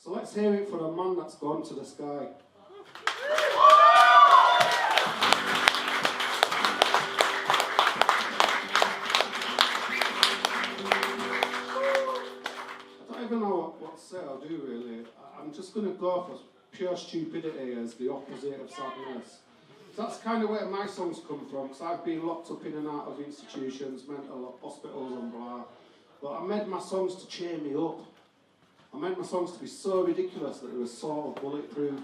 So let's hear it for a man that's gone to the sky. I don't even know what to say or do really. I'm just going to go for pure stupidity as the opposite of sadness. So that's kind of where my songs come from, because I've been locked up in and out of institutions, mental hospitals and blah. But I made my songs to cheer me up. I made my songs to be so ridiculous that it was sort of bulletproof.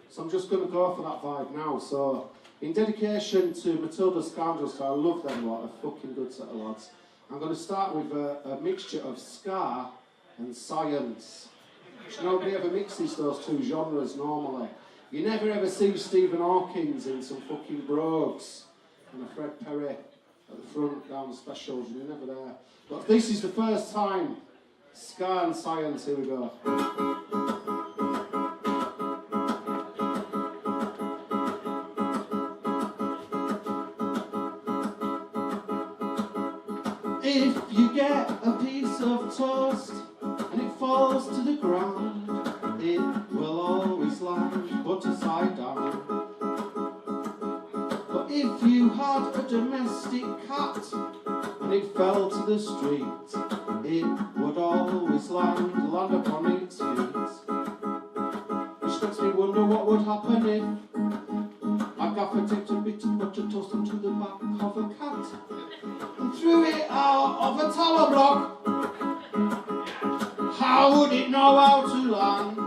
So I'm just going to go for that vibe now. So, in dedication to Matilda Scoundrels, I love them lot, a fucking good set of lads. I'm going to start with a mixture of ska and science. Nobody ever mixes those two genres normally. You never ever see Stephen Hawkins in some fucking brogues and a Fred Perry at the front down the specials. You're never there. But this is the first time. Ska and science, here we go. If you get a piece of toast and it falls to the ground, it will always land butter side down. But if you had a domestic cat and it fell to the street, it would always land upon its feet. Which makes me wonder what would happen if a gaffer tipped a bit of butter toast onto the back of a cat and threw it out of a tower block. How would it know how to land?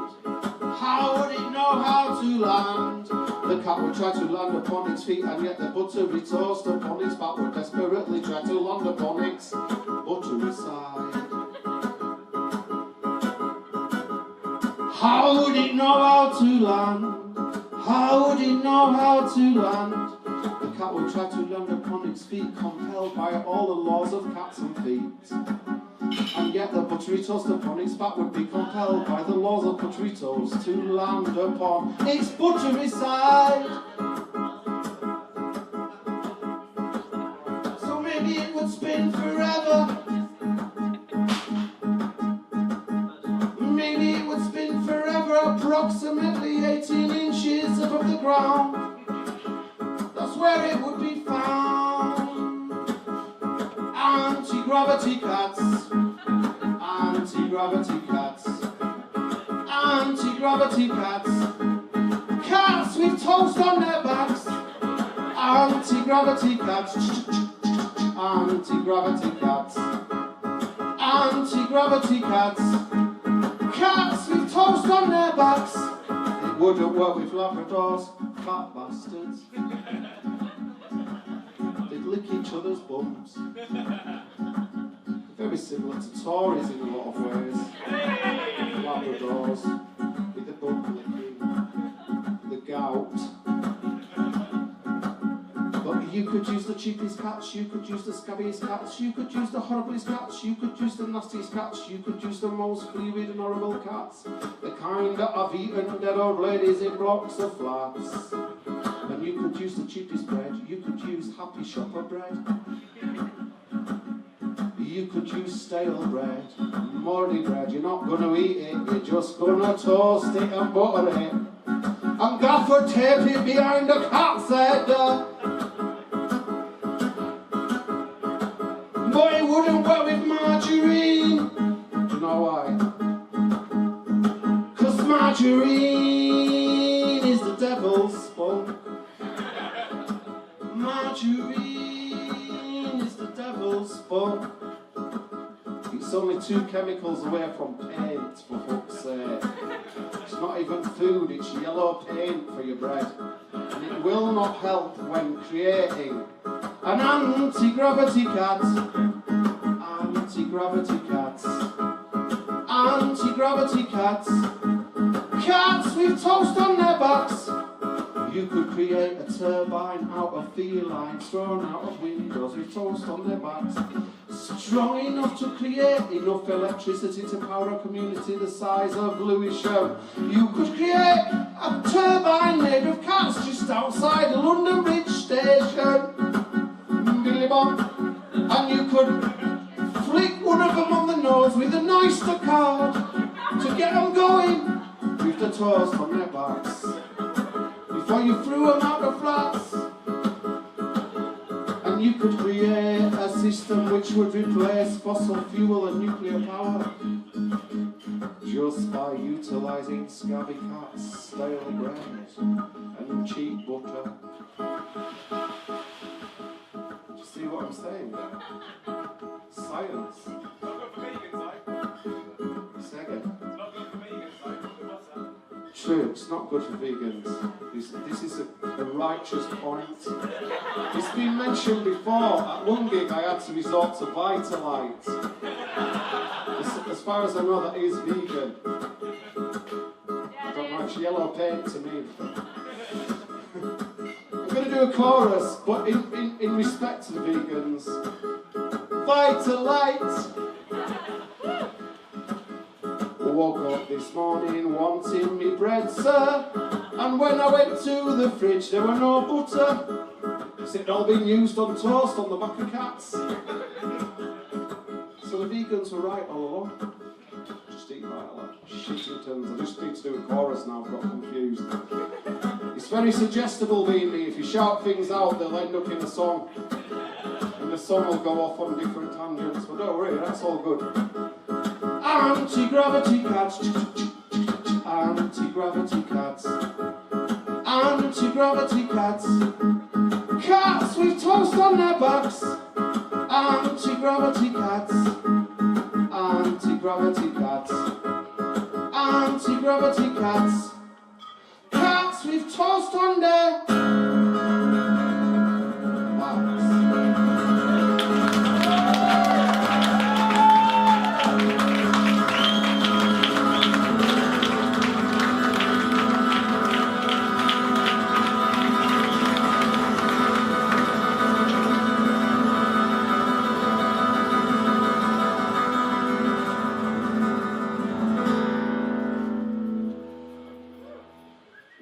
How would it know how to land? The cat would try to land upon its feet, and yet the buttery toast upon its back would desperately try to land upon its buttery side. How would it know how to land? How would it know how to land? The cat would try to land upon its feet, compelled by all the laws of cats and feet. And yet the buttery toast upon its back would be compelled by the laws of buttery toast to land upon its buttery side. So maybe it would spin forever. Maybe it would spin forever, approximately 18 inches above the ground. That's where it would be found. Anti-gravity cats. Anti-gravity cats. Anti-gravity cats. Cats with toast on their backs. Anti-gravity cats. Anti-gravity cats. Anti-gravity cats. Cats with toast on their backs. It wouldn't work with Labradors, fat bastards. They'd lick each other's bums. Very similar to Tories in a lot of ways. Labradors, with the bum licking, the gout. But you could use the cheapest cats, you could use the scabbiest cats, you could use the horriblest cats, you could use the nastiest cats, you could use the most fluid and horrible cats. The kind that have eaten dead old ladies in blocks of flats. And you could use the cheapest bread, you could use happy shopper bread. You could use stale bread, moldy bread, you're not going to eat it, you're just going to toast it and butter it. And gaffer tape it behind a cat's head. But it wouldn't work with margarine. Do you know why? 'Cause margarine is the devil's spunk. Margarine is the devil's spunk. It's only 2 chemicals away from paint, for fuck's sake. It's not even food, it's yellow paint for your bread. And it will not help when creating an anti-gravity cat. Anti-gravity cats. Anti-gravity cats. Cats with toast on their backs. You could create a turbine out of felines thrown out of windows with toast on their backs. Strong enough to create enough electricity to power a community the size of Lewisham. You could create a turbine made of cats just outside the London Bridge station. Billy Bob. And you could flick one of them on the nose with an Oyster card to get them going. toast on their backs before you threw them out the flats. And you could create a system which would replace fossil fuel and nuclear power just by utilising scabby cats, stale brains and cheap butter. Do you see what I'm saying there? Science. Not good for vegans, like. Say again. It's not good for vegans, like. The butter. True, it's not good for vegans. This is a righteous point. It's been mentioned before. At one gig I had to resort to Vitalite. As far as I know, that is vegan. I don't know, it's yellow paint to me. I'm going to do a chorus, but in respect to the vegans. Vitalite! Woke up this morning wanting me bread, sir. And when I went to the fridge, there were no butter. It's all been used on toast on the back of cats. So the vegans were right all along. Just eat like that. Shittingtons. I just need to do a chorus now, I've got confused. It's very suggestible being me. If you shout things out, they'll end up in a song. And the song will go off on different tangents. But don't worry, that's all good. Anti-gravity cats. Anti-gravity cats. Anti-gravity cats. Cats with toast on their backs. Anti-gravity cats. Anti-gravity cats. Anti-gravity cats. Cats with toast on their backs.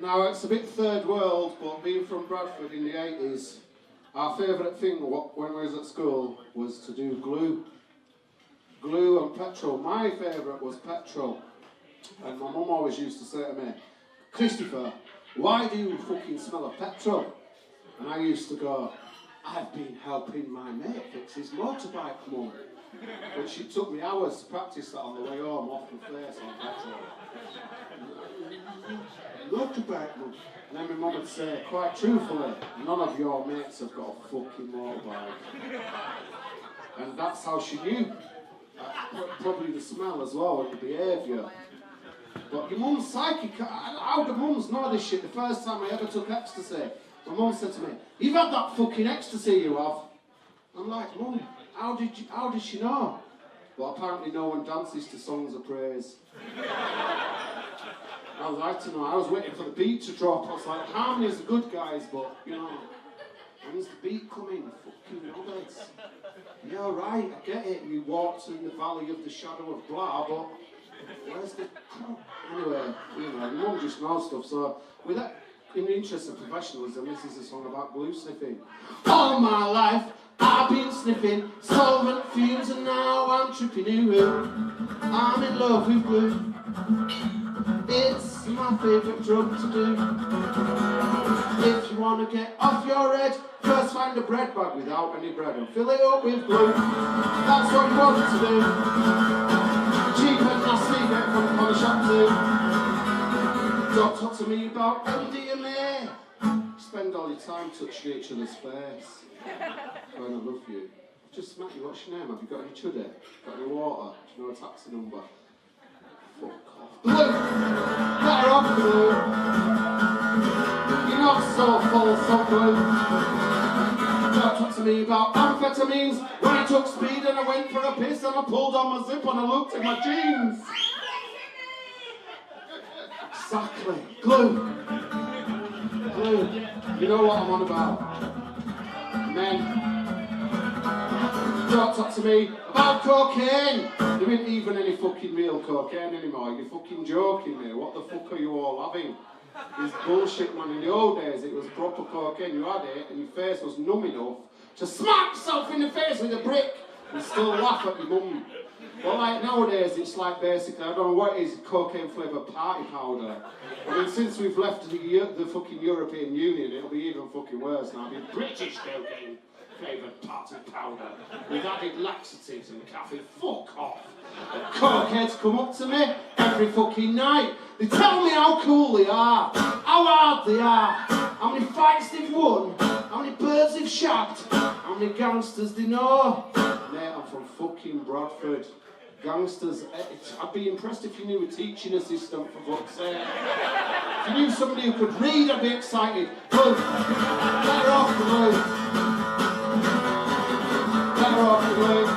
Now, it's a bit third world, but being from Bradford in the 80s, our favourite thing when we was at school was to do glue. Glue and petrol. My favourite was petrol. And my mum always used to say to me, Christopher, why do you fucking smell of petrol? And I used to go, I've been helping my mate fix his motorbike, Mum. But she took me hours to practice that on the way home off the face on petrol. Motorbike, Mum. And then my mum would say, quite truthfully, none of your mates have got a fucking motorbike. And that's how she knew. Probably the smell as well, and the behaviour. But your mum's psychic. How do mums know this shit? The first time I ever took ecstasy, my mum said to me, you've had that fucking ecstasy, you have. I'm like, Mum, how did she know? Well, apparently no one dances to songs of praise. I was like to know, I was waiting for the beat to drop. I was like, harmony's the good guys, but, you know, when's the beat coming? Fucking knobheads. Yeah, right, I get it. You walked in the valley of the shadow of blah, but where's the... Anyway, you know, your mum just knows stuff, so with that, in the interest of professionalism, this is a song about glue sniffing. All my life, I've been sniffing solvent fumes and now I'm tripping ooh. I'm in love with glue. It's my favourite drug to do. If you want to get off your head, first find a bread bag without any bread and fill it up with glue. That's what you want to do. Cheap and nasty, get from the corner shop too. Don't talk to me about MDMA. Spend all your time touching each other's face. Going, I love you. I've just met you, what's your name? Have you got any chuddy? Got any water? Do you know a taxi number? Fuck off. Glue! Better off glue! You're not so full, so glue. Don't talk to me about amphetamines. When I took speed and I went for a piss and I pulled on my zip and I looked at my jeans. Exactly. Glue. Glue. You know what I'm on about. Men. Don't talk to me about cocaine. There isn't even any fucking real cocaine anymore. You're fucking joking me. What the fuck are you all having? This bullshit, man. In the old days, it was proper cocaine. You had it, and your face was numb enough to smack yourself in the face with a brick and still laugh at your mum. Well, like nowadays, it's like basically, I don't know what it is, cocaine flavoured party powder. I mean, since we've left the fucking European Union, it'll be even fucking worse now. It'll be British cocaine flavoured party powder with added laxatives and caffeine. Fuck off. Cokeheads come up to me every fucking night. They tell me how cool they are, how hard they are, how many fights they've won, how many birds they've shagged, how many gangsters they know. Mate, I'm from fucking Bradford. Gangsters, I'd be impressed if you knew a teaching assistant, for fuck's sake. If you knew somebody who could read, I'd be excited. But better off the move. Better off the move.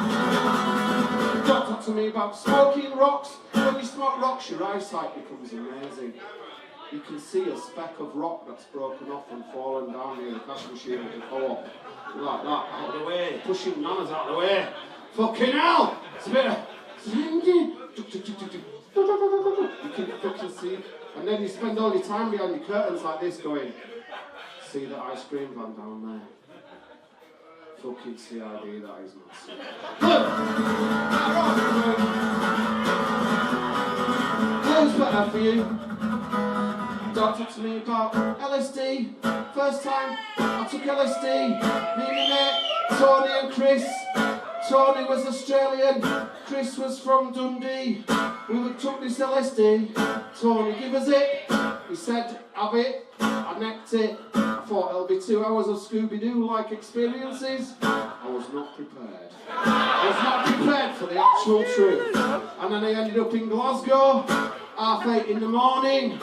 Don't talk to me about smoking rocks. When you smoke rocks, your eyesight becomes amazing. You can see a speck of rock that's broken off and fallen down near the cash machine at the co-op. Like that, out of the way, pushing manners out of the way. Fucking hell! It's a bit of... You can fucking see. And then you spend all your time behind your curtains like this going, see that ice cream van down there? Fucking CID, that is massive. Who's better for you? Don't talk to me about LSD. First time I took LSD, me and my mate, Tony and Chris. Tony was Australian, Chris was from Dundee. We took this LSD, Tony give us it. He said, have it, I necked it. I thought it'll be 2 hours of Scooby-Doo-like experiences. I was not prepared. I was not prepared for the actual truth. And then I ended up in Glasgow, 8:30 in the morning,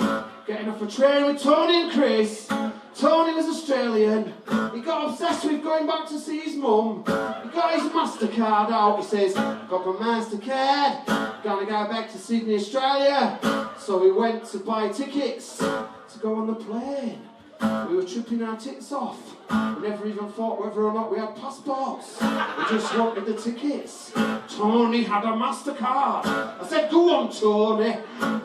getting off a train with Tony and Chris. Tony was Australian. He got obsessed with going back to see his mum. He got his MasterCard out. He says, got my MasterCard. Gonna go back to Sydney, Australia. So we went to buy tickets to go on the plane. We were tripping our tits off. We never even thought whether or not we had passports. We just wanted the tickets. Tony had a MasterCard. I said, go on, Tony.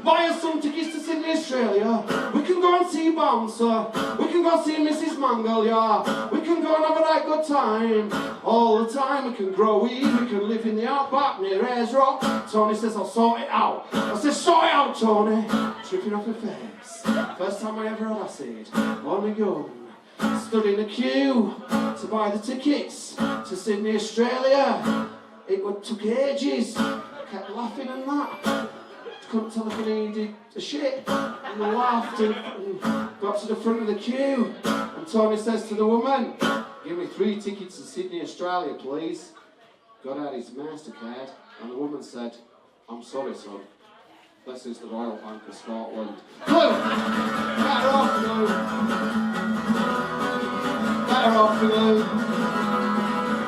Buy us some tickets to Sydney, Australia. We can go and see Bouncer. We can go see Mrs. Mangle, yeah. We can go and have a right good time. All the time. We can grow weed. We can live in the outback near Ayers Rock. Tony says, I'll sort it out. I said, sort it out, Tony. Tripping off her face. First time I ever had acid. On my gun. Stood in a queue to buy the tickets to Sydney, Australia. It took ages. Kept laughing and that. Couldn't tell if I needed a shit. And I laughed and got to the front of the queue. And Tony says to the woman, give me 3 tickets to Sydney, Australia, please. Got out his MasterCard. And the woman said, I'm sorry, son. This is the Royal Bank of Scotland. Better off now. Better off now.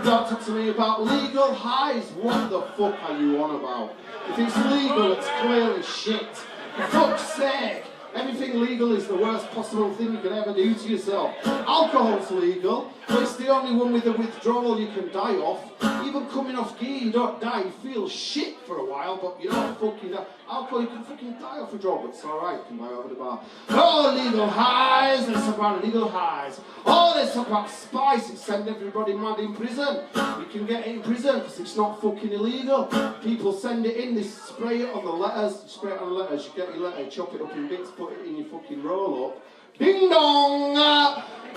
Don't talk to me about legal highs. What the fuck are you on about? If it's legal, it's clearly shit. For fuck's sake. Anything legal is the worst possible thing you could ever do to yourself. Alcohol's legal, but it's the only one with a withdrawal you can die off. Even coming off gear, you don't die. You feel shit for a while, but you don't fucking die. Alcohol, you can fucking die off a drug, but it's alright, you can buy over the bar. Oh, legal highs, let's talk about legal highs. Oh, let's talk about spice, it's sending everybody mad in prison. You can get it in prison because it's not fucking illegal. People send it in, they spray it on the letters, spray it on the letters, you get your letter, chop it up in bits, put it in your fucking roll up. Ding dong!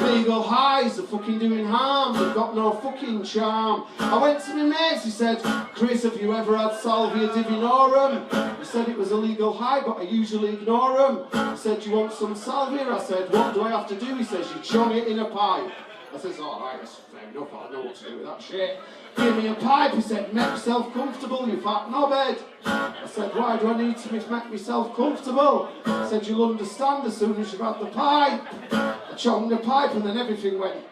Legal highs are fucking doing harm, they've got no fucking charm. I went to my mates, he said, Chris, have you ever had salvia divinorum? He said it was a legal high, but I usually ignore them. He said, do you want some salvia? I said, what do I have to do? He says, you chong it in a pipe. I said, alright, that's fair enough, I don't know what to do with that shit. Give me a pipe, he said, make yourself comfortable, you fat knobhead. I said, why do I need to make myself comfortable? He said, you'll understand as soon as you've had the pipe. I chonged the pipe and then everything went.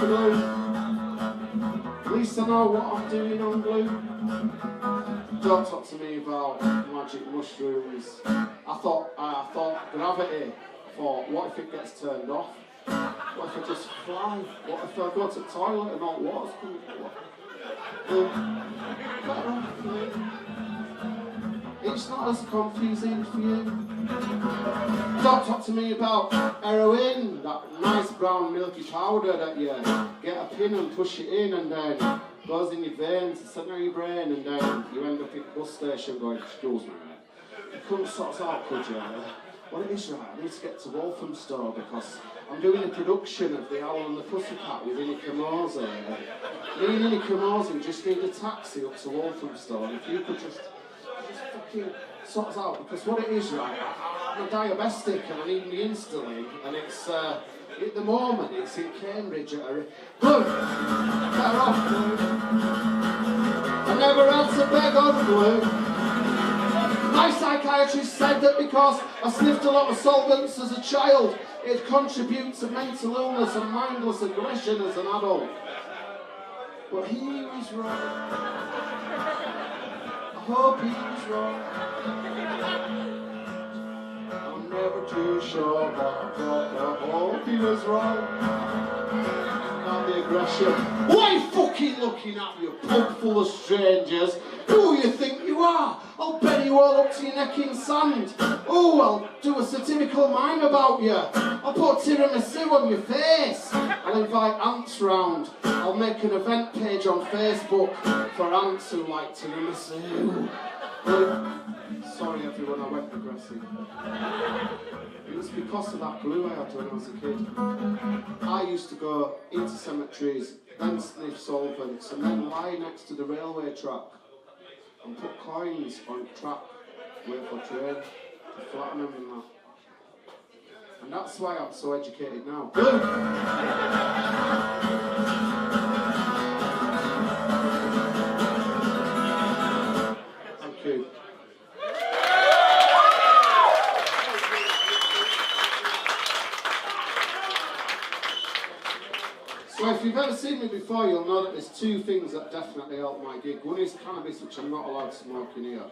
glue. At least I know what I'm doing on glue. Don't talk to me about magic mushrooms. I thought gravity. I thought, what if it gets turned off? What if I just fly? What if I go to the toilet and all water's coming? Better off, it's not as confusing for you. Don't talk to me about heroin, that nice brown milky powder that you get a pin and push it in and then goes in your veins, the centre of your brain, and then you end up at the bus station going, excuse me, mate. You couldn't sort us out, could you? Well, it is right, I need to get to Walthamstow because I'm doing a production of The Owl and the Pussycat with Erik Petersen. Me and Erik Petersen just need a taxi up to Walthamstow, and if you could just fucking sort us out, because what it is, right, I'm a diabetic and I need my insulin, and it's, at the moment, it's in Cambridge at a... Glue! Better off, glue. I never had to beg on glue. My psychiatrist said that because I sniffed a lot of solvents as a child, it contributes to mental illness and mindless aggression as an adult. But he was wrong. I hope he was wrong. I'm never too sure, but I hope he was wrong. Not the aggression. Why are you fucking looking at you, pub full of strangers? Who you think you are? I'll bury you all up to your neck in sand. Oh, I'll do a satirical mime about you. I'll put tiramisu on your face. I'll invite ants round. I'll make an event page on Facebook for ants who like tiramisu. Sorry everyone, I went aggressive. It was because of that glue I had when I was a kid. I used to go into cemeteries, then sniff solvents, and then lie next to the railway track and put coins on a track, wait for train, to flatten them and that. And that's why I'm so educated now. Glue! Thank you. So if you've ever seen me before, you'll know that there's two things that definitely help my gig. One is cannabis, which I'm not allowed to smoke in here.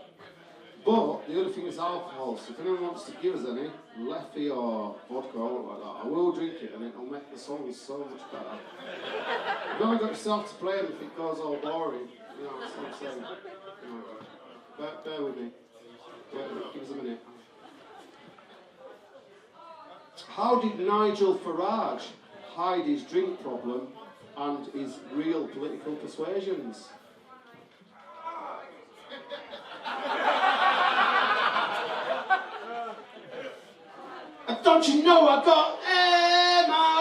But the other thing is alcohol. So if anyone wants to give us any, Leffy or vodka or like that, I will drink it and it'll make the songs so much better. You've only got yourself to blame if it goes all boring. You know, that's what I'm saying. You know, bear with me. Give us a minute. How did Nigel Farage hide his drink problem and his real political persuasions? Don't you know I got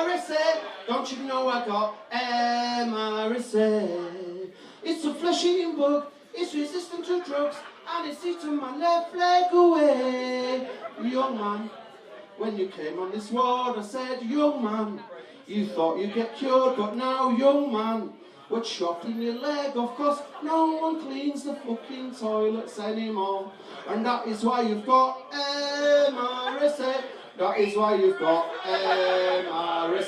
MRSA? Don't you know I got MRSA? It's a flesh-eating bug, it's resistant to drugs, and it's eating my left leg away. Young man, when you came on this ward, I said, young man, you thought you'd get cured, but now, young man, we're chopping your leg off, cause no one cleans the fucking toilets anymore. And that is why you've got MRSA. That is why you've got MRSA.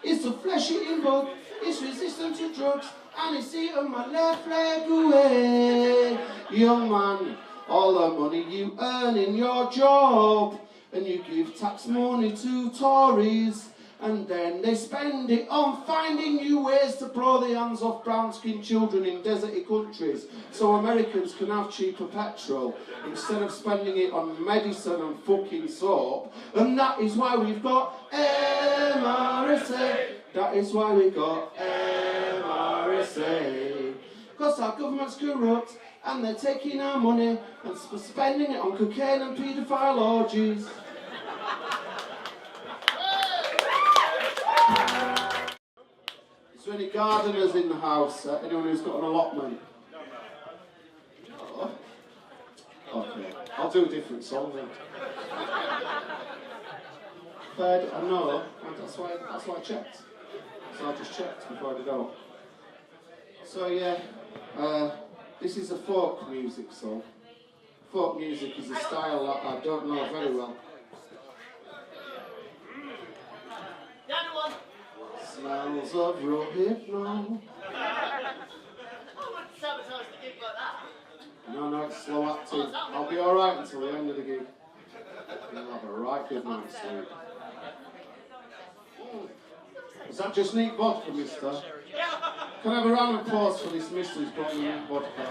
It's a flesh-eating bug, it's resistant to drugs, and it's eating my left leg away. Young man, all the money you earn in your job, and you give tax money to Tories, and then they spend it on finding new ways to blow the hands off brown-skinned children in deserty countries so Americans can have cheaper petrol instead of spending it on medicine and fucking soap. And that is why we've got MRSA. That is why we got MRSA. Because our government's corrupt and they're taking our money and spending it on cocaine and paedophile orgies. Is there any gardeners in the house? Anyone who's got an allotment? Oh. Okay, I'll do a different song then. But I know, that's why I checked. So I just checked before I did out. So yeah, this is a folk music song. Folk music is a style that I don't know very well. Smells of Rohypnol. I wouldn't sabotage the gig like that. No, it's slow acting. I'll be alright until the end of the gig. You'll have a right good night's sleep. Is that just neat vodka, mister? Can I have a round of applause for this mister who's brought me neat vodka?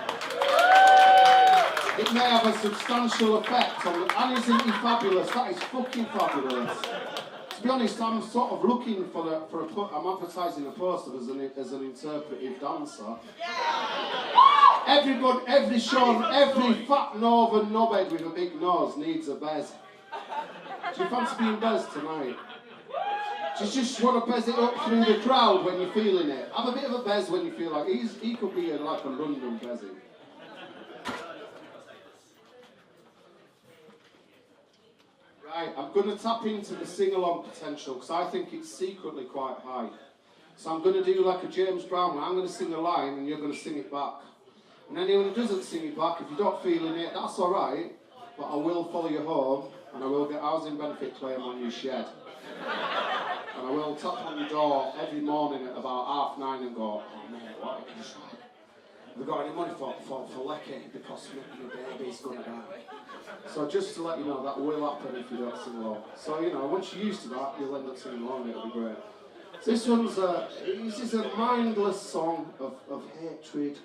It may have a substantial effect on the... And isn't he fabulous? That is fucking fabulous. To be honest, I'm sort of looking for I'm advertising a poster as an interpretive dancer. Every show, every fat northern knobhead with a big nose needs a bez. Do you fancy being bez tonight? Do you just want to bez it up through the crowd when you're feeling it? Have a bit of a bez when you feel like he could be like a London bezzy. Right, I'm going to tap into the sing-along potential because I think it's secretly quite high. So I'm going to do like a James Brown one. I'm going to sing a line and you're going to sing it back. And anyone who doesn't sing it back, if you're not feeling it, that's alright. But I will follow you home and I will get housing benefit claim on your shed. And I will tap on your door every morning at about 9:30 and go, oh mate, what have you tried? Have you got any money for Lecky? Because my baby's going to die. So just to let you know, that will happen if you don't sing along. So, you know, once you're used to that, you'll end up singing along, it'll be great. So this is a mindless song of hatred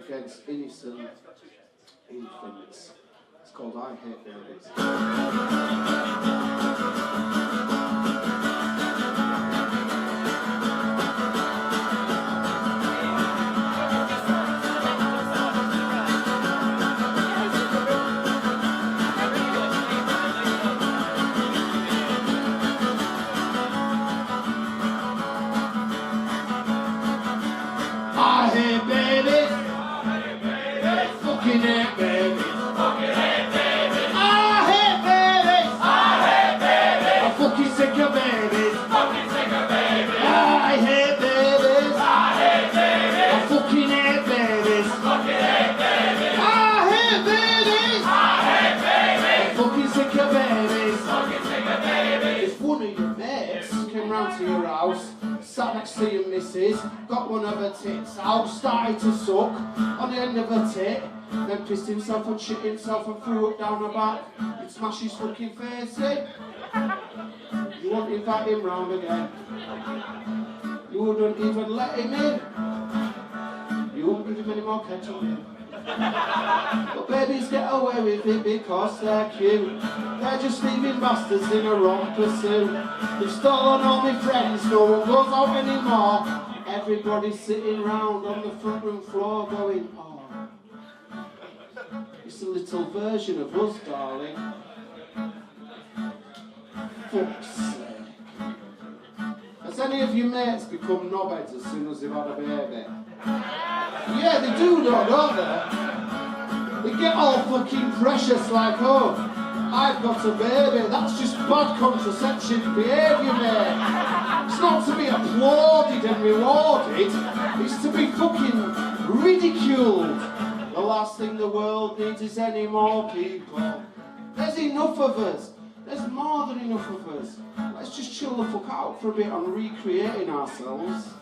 against innocent infants. It's called I Hate Babies. Sat next to your missus, got one of her tits out, started to suck on the end of her tit, then pissed himself and shit himself and threw up down her back. He'd smash his fucking face in. You wouldn't invite him round again. You wouldn't even let him in. You wouldn't give him any more ketchup. But babies get away with it because they're cute. They're just leaving bastards in a wrong pursuit. They've stolen all my friends, no one goes out anymore. Everybody's sitting round on the front room floor going, oh, it's a little version of us, darling. Fuck's sake. Has any of your mates become knobheads as soon as they've had a baby? Yeah, they do, don't they? They get all fucking precious like, oh, I've got a baby. That's just bad contraception behaviour, mate. It's not to be applauded and rewarded. It's to be fucking ridiculed. The last thing the world needs is any more people. There's enough of us. There's more than enough of us. Let's just chill the fuck out for a bit on recreating ourselves.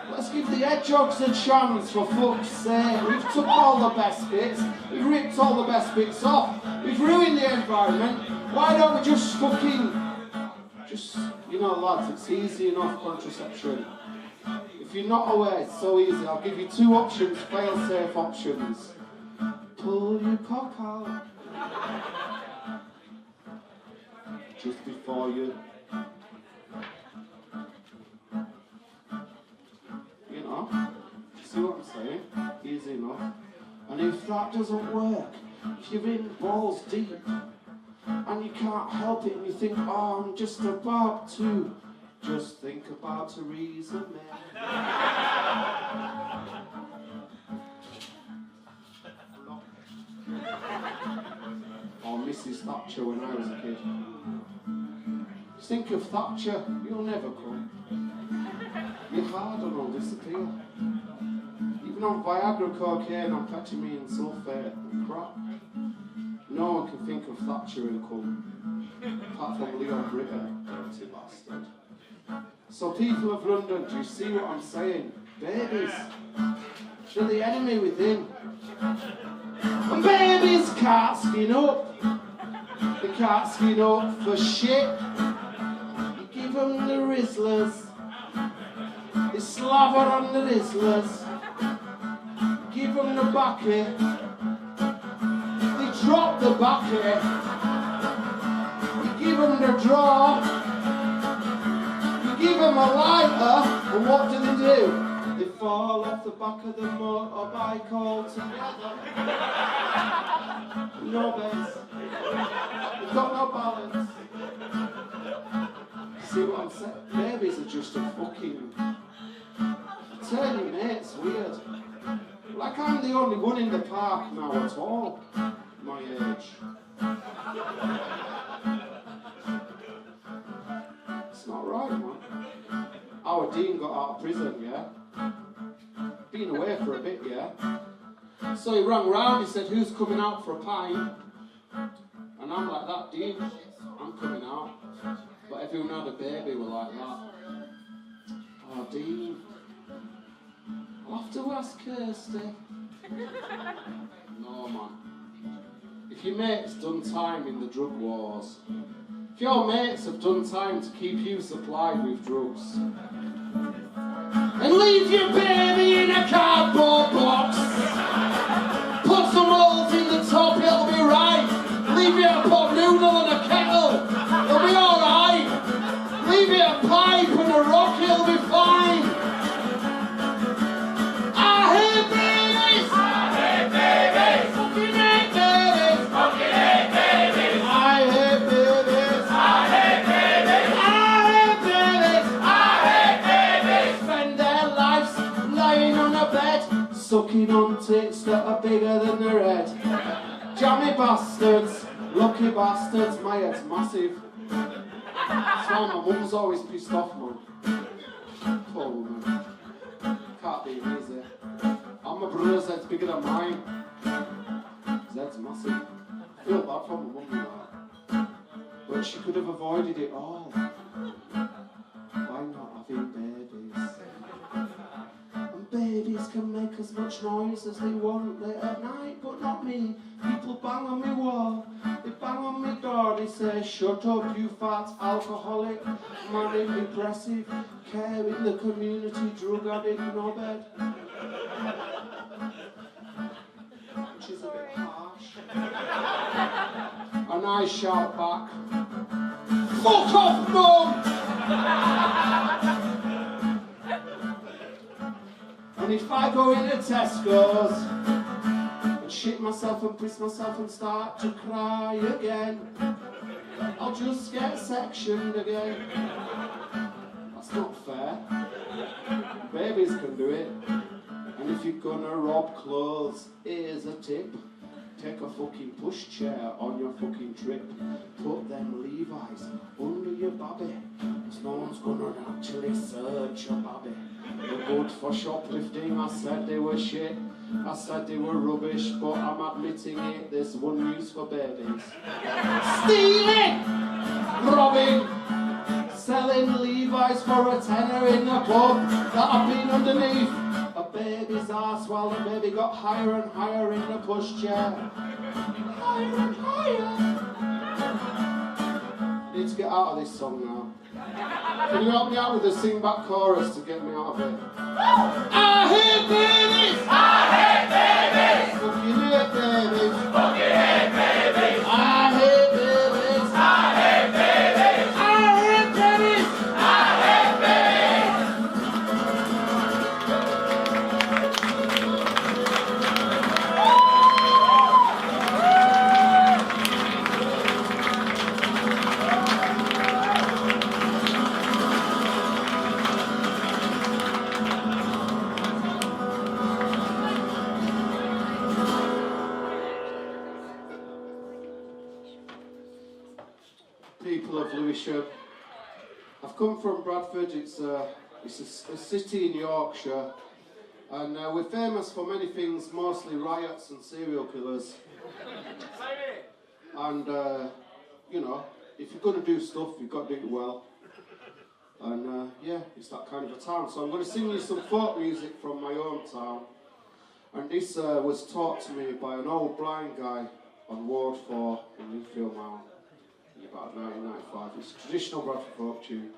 Let's give the hedgehogs a chance, for fuck's sake. We've took all the best bits, we've ripped all the best bits off, we've ruined the environment. Why don't we just you know lads, it's easy enough contraception. If you're not aware, it's so easy. I'll give you 2 options, fail-safe options. Pull your cock out just before you... See what I'm saying? Easy enough. And if that doesn't work, if you're in balls deep and you can't help it and you think, oh, I'm just about to, just think about Theresa May. Or Mrs. Thatcher when I was a kid. Just think of Thatcher, you'll never come. Your heart will disappear. Even on Viagra, cocaine, amphetamine, sulfate, and crap. No one can think of Thatcher and come. Apart from Leon Britton, dirty bastard. So people of London, do you see what I'm saying? Babies, they're the enemy within. And babies can't skin up. They can't skin up for shit. You give them the Rizzlers. They slaver on the Rizzlers. Give them the backy. They drop the backy. You give them the draw. Give them a lighter, and what do? They fall off the back of the motorbike altogether. No base. They've got no balance. See what I'm saying? Babies are just a fucking... Turn your mates weird. Like I'm the only one in the park now at all, my age. It's not right, man. Our dean got out of prison, yeah? Been away for a bit, yeah? So he rang round, he said, who's coming out for a pint? And I'm like, that dean, I'm coming out. But everyone had a baby were like that. Oh, Dean, I'll have to ask Kirsty. No, man. If your mate's done time in the drug wars, if your mates have done time to keep you supplied with drugs, and leave your baby in a cardboard box, put some holes in the top, it'll be right. Leave it a pot noodle and a kettle, it'll be alright. Leave it a pipe and a rock, it'll be fine. I hate babies! I hate babies! Fucking hate babies! Fucking hate babies! I hate babies! I hate babies! I hate babies! I hate babies! Spend their lives lying on a bed, sucking on tits that are bigger than their head. Jammy bastards, lucky bastards, my head's massive. That's why my mum's always pissed off, man. Poor woman. Can't be easy. And my brother's head's bigger than mine. His head's massive. I feel bad for my mum now. But she could have avoided it all. By not having babies. And babies can make as much noise as they want late at night, but not me. People bang on my wall, they bang on my door, they say, shut up, you fat alcoholic, manic, depressive, care in the community, drug addict, knobhead. Which is a bit harsh. And I shout back, fuck off, mum! And if I go into Tesco's, shit myself and piss myself and start to cry again, I'll just get sectioned again. That's not fair. Babies can do it. And if you're gonna rob clothes, here's a tip. Take a fucking pushchair on your fucking trip. Put them Levi's under your babby, cause no one's gonna actually search your babby. They're good for shoplifting, I said they were shit. I said they were rubbish, but I'm admitting it, there's one use for babies. Stealing! Robbing! Selling Levi's for a tenner in a pub that I've been underneath a baby's arse while the baby got higher and higher in the pushchair. Higher and higher! I need to get out of this song now. Can you help me out with the sing back chorus to get me out of it? I hate babies! I hate babies! Fucking hate babies! Fucking hate babies! I hate babies! I hate babies! I hate babies! I hate People of Lewisham. I've come from Bradford, it's a city in Yorkshire, and we're famous for many things, mostly riots and serial killers. And, you know, if you're going to do stuff, you've got to do it well. And yeah, it's that kind of a town. So I'm going to sing you some folk music from my own town. And this was taught to me by an old blind guy on Ward 4 in Newfield Mount in about 1995. It's a traditional Bradford folk tune.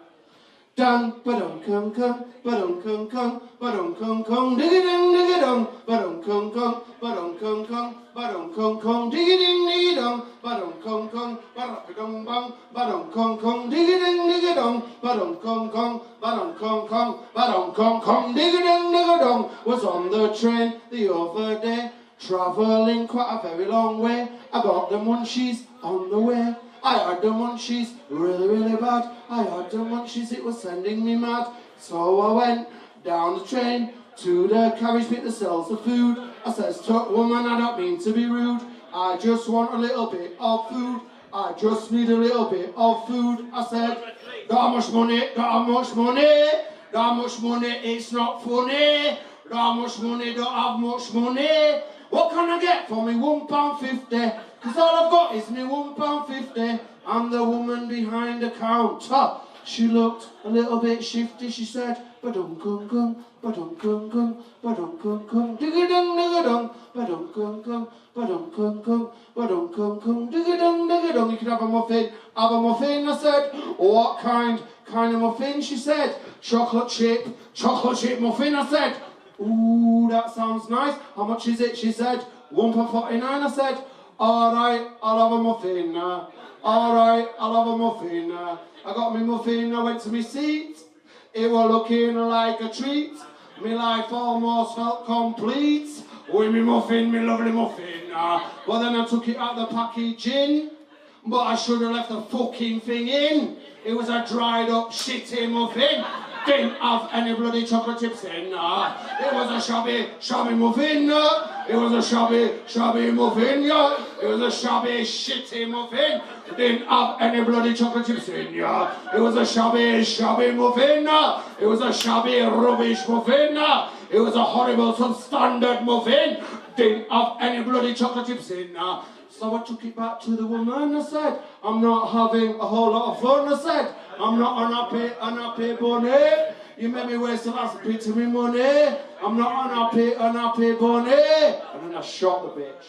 Dun ba-dum kung kung, ba-dum kung kung, ba-dum kung kung, diggy-ding diggy-dong, ba-dum kung kung, ba-dum kung kung, ba-dum kung kung, diggy-ding diggy-dong, ba-dum kung kung, ba-dum bang, ba-dum kung kung, diggy-ding diggy-dong, ba-dum kung kung, ba-dum kung kung, ba-dum kung kung, diggy-ding diggy-dong. Was on the train the other day, travelling quite a very long way. I got the munchies on the way. I had the munchies really, really bad. I had the munchies, it was sending me mad. So I went down the train to the carriage pit that sells the food. I says to a woman, I don't mean to be rude, I just want a little bit of food. I just need a little bit of food. I said, got much money, got much money, got much money, it's not funny. Got much money, don't have much money. What can I get for me £1.50? Cause all I've got is me £1.50. And the woman behind the counter, she looked a little bit shifty. She said, ba-dum gung gung, ba-dum gung gung, ba-dum gung gung, digga-dung digga-dung, ba-dum gung gung, ba-dum gung gung, ba-dum gung gung, digga-dung digga-dung. You can have a muffin. Have a muffin, I said. What kind of muffin? She said, chocolate chip muffin, I said. Ooh, that sounds nice. How much is it? She said, £1.49. I said, alright, I'll have a muffin. Alright, I'll have a muffin. I got my muffin, I went to my seat. It was looking like a treat. My life almost felt complete. With me muffin, me lovely muffin. But then I took it out the packaging. But I should have left the fucking thing in. It was a dried up shitty muffin. Didn't have any bloody chocolate chips in. It was a shabby muffin. It was a shabby muffin. It was a shabby shitty muffin. Didn't have any bloody chocolate chips in. It was a shabby muffin. It was a shabby rubbish muffin. It was a horrible substandard muffin. Didn't have any bloody chocolate chips in. So I took it back to the woman. I said, I'm not having a whole lot of fun. I said, I'm not unhappy bunny. You made me waste the last bit of my money. I'm not unhappy bunny. And then I shot the bitch.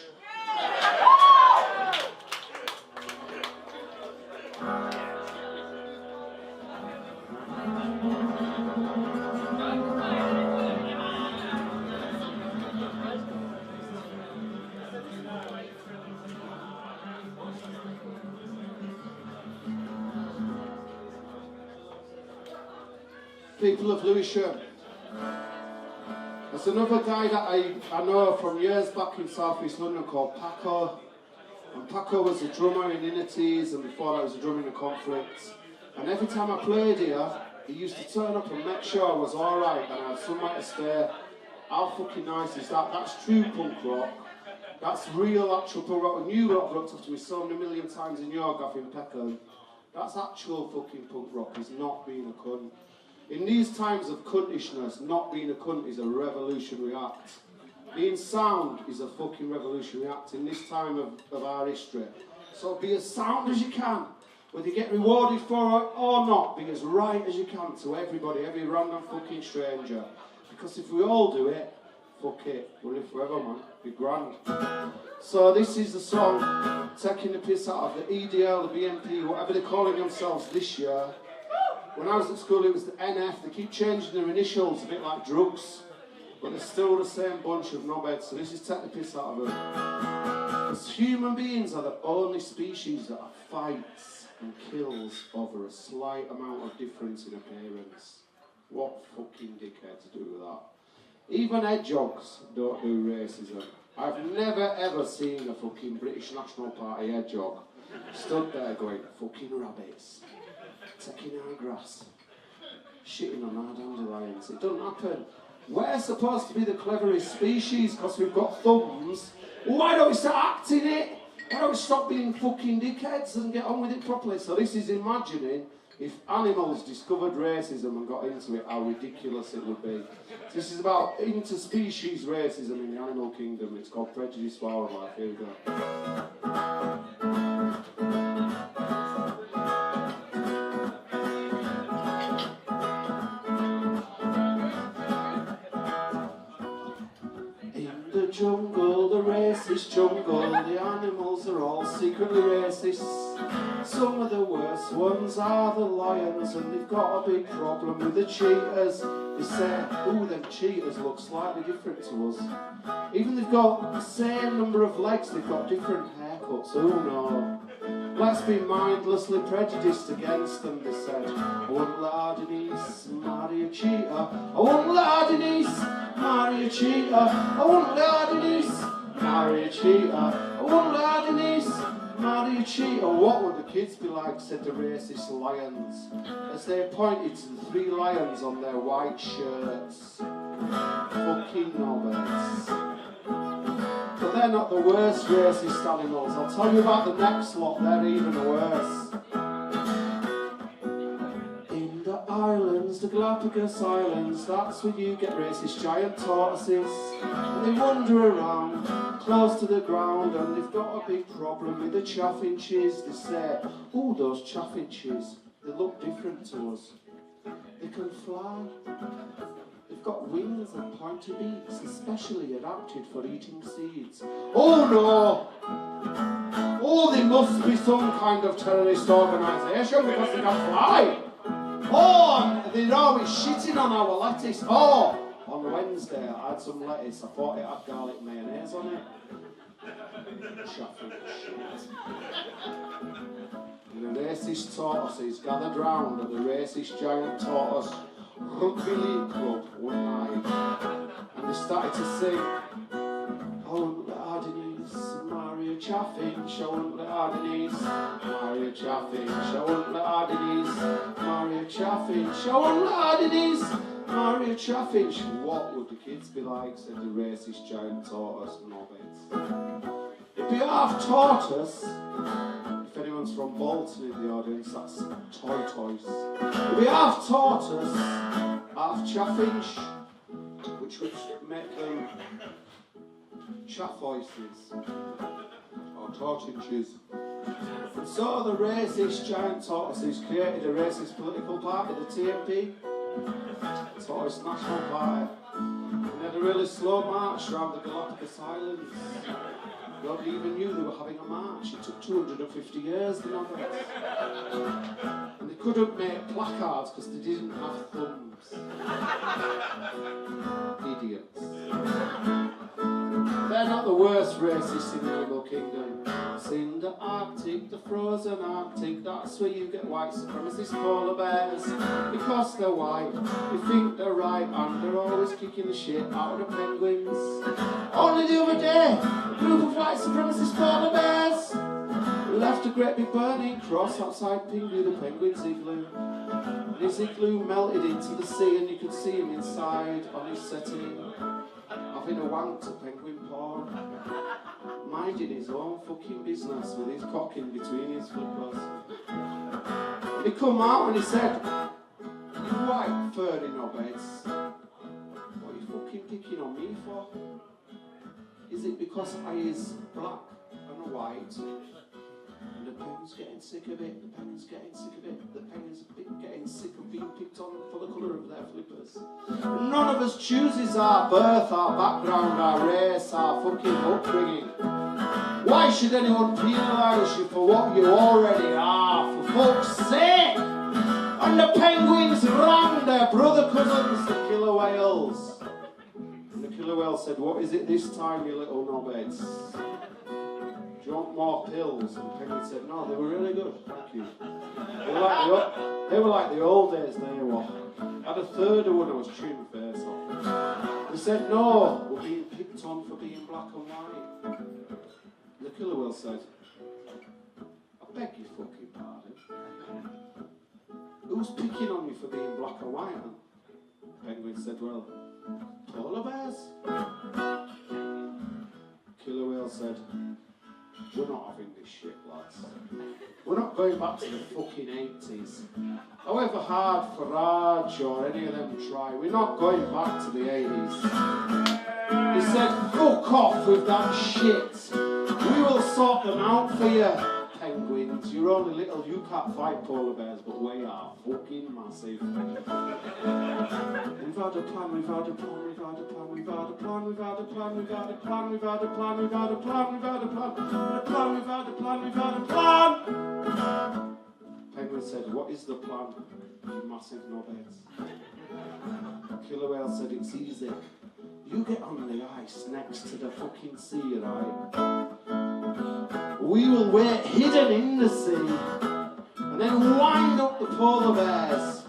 People of Lewisham. There's another guy that I know from years back in South East London called Paco. And Paco was a drummer in Innities, and before that was a drummer in the Conflicts. And every time I played here, he used to turn up and make sure I was alright and I had somewhere to stay. How fucking nice is that? That's true punk rock. That's real actual punk rock. And you lot have looked after me so many million times in your gaff in Peckham. That's actual fucking punk rock, is not being a cunt. In these times of cuntishness, not being a cunt is a revolutionary act. Being sound is a fucking revolutionary act in this time of our history. So be as sound as you can. Whether you get rewarded for it or not, be as right as you can to everybody, every random fucking stranger. Because if we all do it, fuck it, we'll live forever, man. Be grand. So this is the song taking the piss out of the EDL, the BNP, whatever they're calling themselves this year. When I was at school, it was the NF. They keep changing their initials, a bit like drugs. But they're still the same bunch of knobheads. So this is take the piss out of them. Because human beings are the only species that fights and kills over a slight amount of difference in appearance. What fucking dickheads do with that? Even hedgehogs don't do racism. I've never ever seen a fucking British National Party hedgehog stood there going, fucking rabbits. Taking our grass, shitting on our dandelions. It doesn't happen. We're supposed to be the cleverest species because we've got thumbs. Why don't we start acting it? Why don't we stop being fucking dickheads and get on with it properly? So this is imagining if animals discovered racism and got into it, how ridiculous it would be. So this is about interspecies racism in the animal kingdom. It's called Prejudice for Wildlife. Here we go. jungle, the racist jungle. The animals are all secretly racist. Some of the worst ones are the lions, and they've got a big problem with the cheetahs. They say, ooh, them cheetahs look slightly different to us. Even they've got the same number of legs, they've got different haircuts. Oh no. Let's be mindlessly prejudiced against them, they said. I won't let our Denise marry a cheetah. I won't let our Denise marry a cheetah. I won't let our Denise marry a cheetah. I won't let our Denise marry a cheetah. What would the kids be like, said the racist lions, as they pointed to the 3 lions on their white shirts. Fucking knobheads. But they're not the worst racist animals. I'll tell you about the next lot, they're even worse. In the islands, the Galapagos Islands, that's where you get racist giant tortoises. And they wander around, close to the ground, and they've got a big problem with the chaffinches. They say, oh, those chaffinches, they look different to us. They can fly. They've got wings and pointy beaks, especially adapted for eating seeds. Oh no! Oh, they must be some kind of terrorist organisation because they can fly! Oh, and they're always shitting on our lettuce. Oh, on Wednesday I had some lettuce, I thought it had garlic mayonnaise on it. Chaffinch. And the racist tortoises gathered round at the racist giant tortoise rugby league club one night, and they started to sing, I won't let our Denise marry a chaffinch, I won't let our Denise marry a chaffinch, I won't let our Denise marry a chaffinch, I won't let our Denise marry a chaffinch. What would the kids be like, said the racist giant tortoise knobheads. It'd be half tortoise. If anyone's from Bolton in the audience, that's toys. It'd be half tortoise, half chaffinch, which would make them chaffoises, or tortinches. And so the racist giant tortoises created a racist political party, the TNP, Tortoise National Party. And they had a really slow march around the Galapagos Islands. Nobody even knew they were having a march. It took 250 years, the numbers. And they couldn't make placards because they didn't have thumbs. Idiots. They're not the worst racists in the animal kingdom. It's in the Arctic, the frozen Arctic, that's where you get white supremacist polar bears. Because they're white, they think they're right, and they're always kicking the shit out of the penguins. Only the other day, a group of white supremacist polar bears left a great big burning cross outside Pingu, the penguin's igloo. And his igloo melted into the sea, and you could see him inside on his setting, having a wank to penguin porn, minding his own fucking business with his cock in between his flippers. And he come out and he said, you white furry knobheads, what are you fucking picking on me for? Is it because I is black and a white? And the penguin's getting sick of it, the penguin's getting sick of it, the penguin's getting sick of being picked on for the colour of their flippers. None of us chooses our birth, our background, our race, our fucking upbringing. Why should anyone penalise you for what you already are, for fuck's sake? And the penguins ran their brother cousins, the killer whales. And the killer whale said, what is it this time, you little knobheads? Do you want more pills? And the penguin said, no, they were really good, thank you. They were like the old days, they were. I had a third of one I was chewing my face off. They said, no, we're being picked on for being black and white. And the killer whale said, I beg your fucking pardon. Who's picking on you for being black and white? And the penguin said, well, polar bears. Killer whale said, we're not having this shit, lads. We're not going back to the fucking 80s. However hard Farage or any of them try, we're not going back to the 80s. He said, fuck off with that shit. We will sort them out for you, penguins. penguins, you're only little, you can't fight polar bears, but we are fucking massive. We've had a plan, we've had a plan, we've had a plan, we've had a plan, we've had a plan, we've had a plan, we've had a plan, we've had a plan, we've had a plan, we've had a plan, we've had a plan, we've had a plan. Penguin said, what is the plan, you massive knobheads? Killer whale said, it's easy. You get on the ice next to the fucking sea, right? We will wait hidden in the sea and then wind up the polar bears